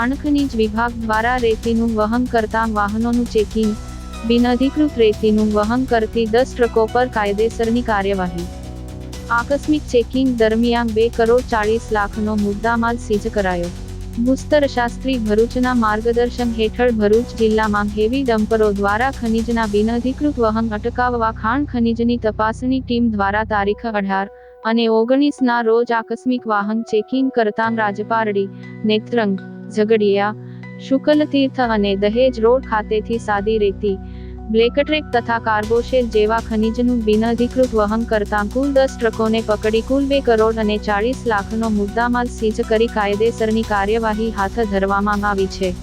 ખાણ ખનીજ વિભાગ દ્વારા રેતીનું વહન કરતા વાહનોનું ચેકિંગ, બિનઅધિકૃત રેતીનું વહન કરતી 10 ટ્રકો પર કાયદેસરની કાર્યવાહી। આકસ્મિક ચેકિંગ દરમિયાન 2,40 લાખનો મુદ્દામાલ સીઝ કરાયો। ભૂસ્તર શાસ્ત્રી ભરૂચના માર્ગદર્શન હેઠળ ભરૂચ જિલ્લામાં હેવી ડમ્પરો દ્વારા ખનીજના બિનઅધિકૃત વહન અટકાવવા ખાણ ખનીજની તપાસણી ટીમ દ્વારા તારીખ 18 અને 19ના રોજ આકસ્મિક વાહન ચેકિંગ કરતાં રાજપારડી, નેત્રંગ, ઝઘડિયા, શુકલતીર્થ અને દહેજ રોડ ખાતેથી સાદી રેતી, બ્લેકટ્રેક તથા કાર્બોશેલ જેવા ખનીજનું બિનઅધિકૃત વહન કરતાં કુલ 10 ટ્રકોને પકડી કુલ 2,40 લાખનો મુદ્દામાલ સીઝ કરી કાયદેસરની કાર્યવાહી હાથ ધરવામાં આવી છે।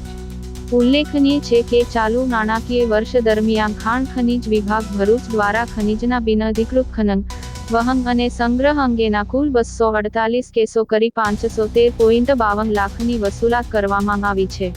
ઉલ્લેખનીય છે કે ચાલુ નાણાકીય વર્ષ દરમિયાન ખાણ ખનીજ વિભાગ ભરૂચ દ્વારા ખનીજના બિનઅધિકૃત ખનન, વહન અને સંગ્રહ અંગેના કુલ 248 કેસો કરી 513.52 લાખની વસૂલાત કરવામાં આવી છે।